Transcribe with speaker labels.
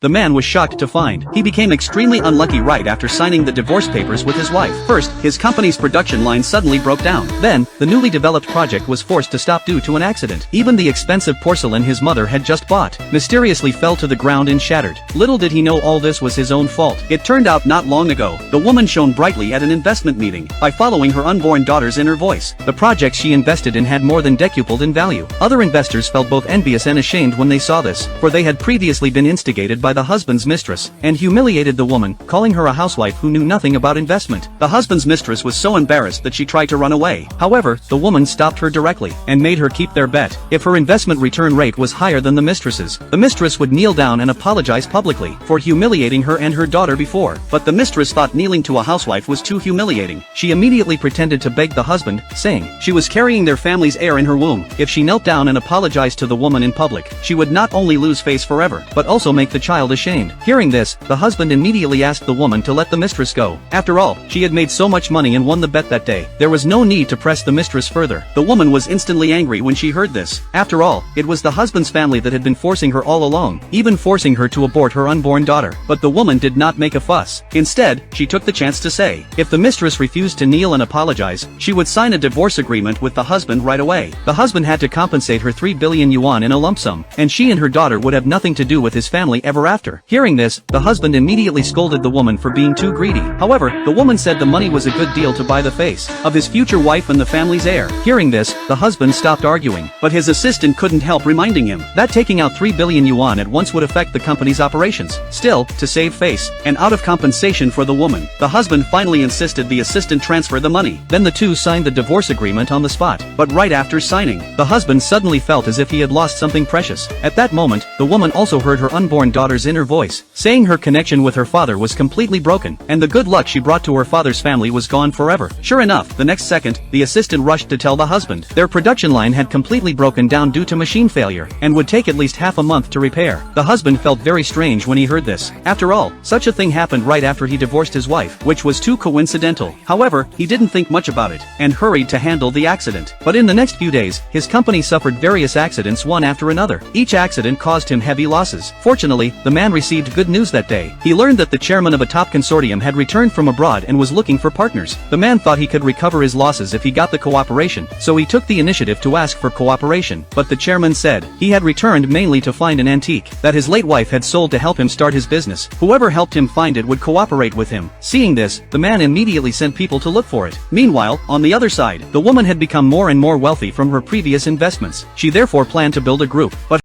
Speaker 1: the man was shocked to find he became extremely unlucky right after signing the divorce papers with his wife. First, his company's production line suddenly broke down. Then, the newly developed project was forced to stop due to an accident. Even the expensive porcelain his mother had just bought mysteriously fell to the ground and shattered. Little did he know all this was his own fault. It turned out not long ago, the woman shone brightly at an investment meeting by following her unborn daughter's inner voice. The projects she invested in had more than decupled in value. Other investors felt both envious and ashamed when they saw this, for they had previously been instigated by the husband's mistress, and humiliated the woman, calling her a housewife who knew nothing about investment. The husband's mistress was so embarrassed that she tried to run away. However, the woman stopped her directly, and made her keep their bet. If her investment return rate was higher than the mistress's, the mistress would kneel down and apologize publicly for humiliating her and her daughter before. But the mistress thought kneeling to a housewife was too humiliating. She immediately pretended to beg the husband, saying she was carrying their family's heir in her womb. If she knelt down and apologized to the woman in public, she would not only lose face forever, but also make the child ashamed. Hearing this, the husband immediately asked the woman to let the mistress go. After all, she had made so much money and won the bet that day. There was no need to press the mistress further. The woman was instantly angry when she heard this. After all, it was the husband's family that had been forcing her all along, even forcing her to abort her unborn daughter. But the woman did not make a fuss. Instead, she took the chance to say, if the mistress refused to kneel and apologize, she would sign a divorce agreement with the husband right away. The husband had to compensate her 3 billion yuan in a lump sum, and she and her daughter would have nothing to do with his family ever after. Hearing this, the husband immediately scolded the woman for being too greedy. However, the woman said the money was a good deal to buy the face of his future wife and the family's heir. Hearing this, the husband stopped arguing, but his assistant couldn't help reminding him that taking out 3 billion yuan at once would affect the company's operations. Still, to save face, and out of compensation for the woman, the husband finally insisted the assistant transfer the money. Then the two signed the divorce agreement on the spot. But right after signing, the husband suddenly felt as if he had lost something precious. At that moment, the woman also heard her unborn daughter's inner voice, saying her connection with her father was completely broken, and the good luck she brought to her father's family was gone forever. Sure enough, the next second, the assistant rushed to tell the husband their production line had completely broken down due to machine failure, and would take at least half a month to repair. The husband felt very strange when he heard this. After all, such a thing happened right after he divorced his wife, which was too coincidental. However, he didn't think much about it, and hurried to handle the accident. But in the next few days, his company suffered various accidents one after another. Each accident caused him heavy losses. Fortunately, the man received good news that day. He learned that the chairman of a top consortium had returned from abroad and was looking for partners. The man thought he could recover his losses if he got the cooperation, so he took the initiative to ask for cooperation. But the chairman said he had returned mainly to find an antique that his late wife had sold to help him start his business. Whoever helped him find it would cooperate with him. Seeing this, the man immediately sent people to look for it. Meanwhile, on the other side, the woman had become more and more wealthy from her previous investments. She therefore planned to build a group, but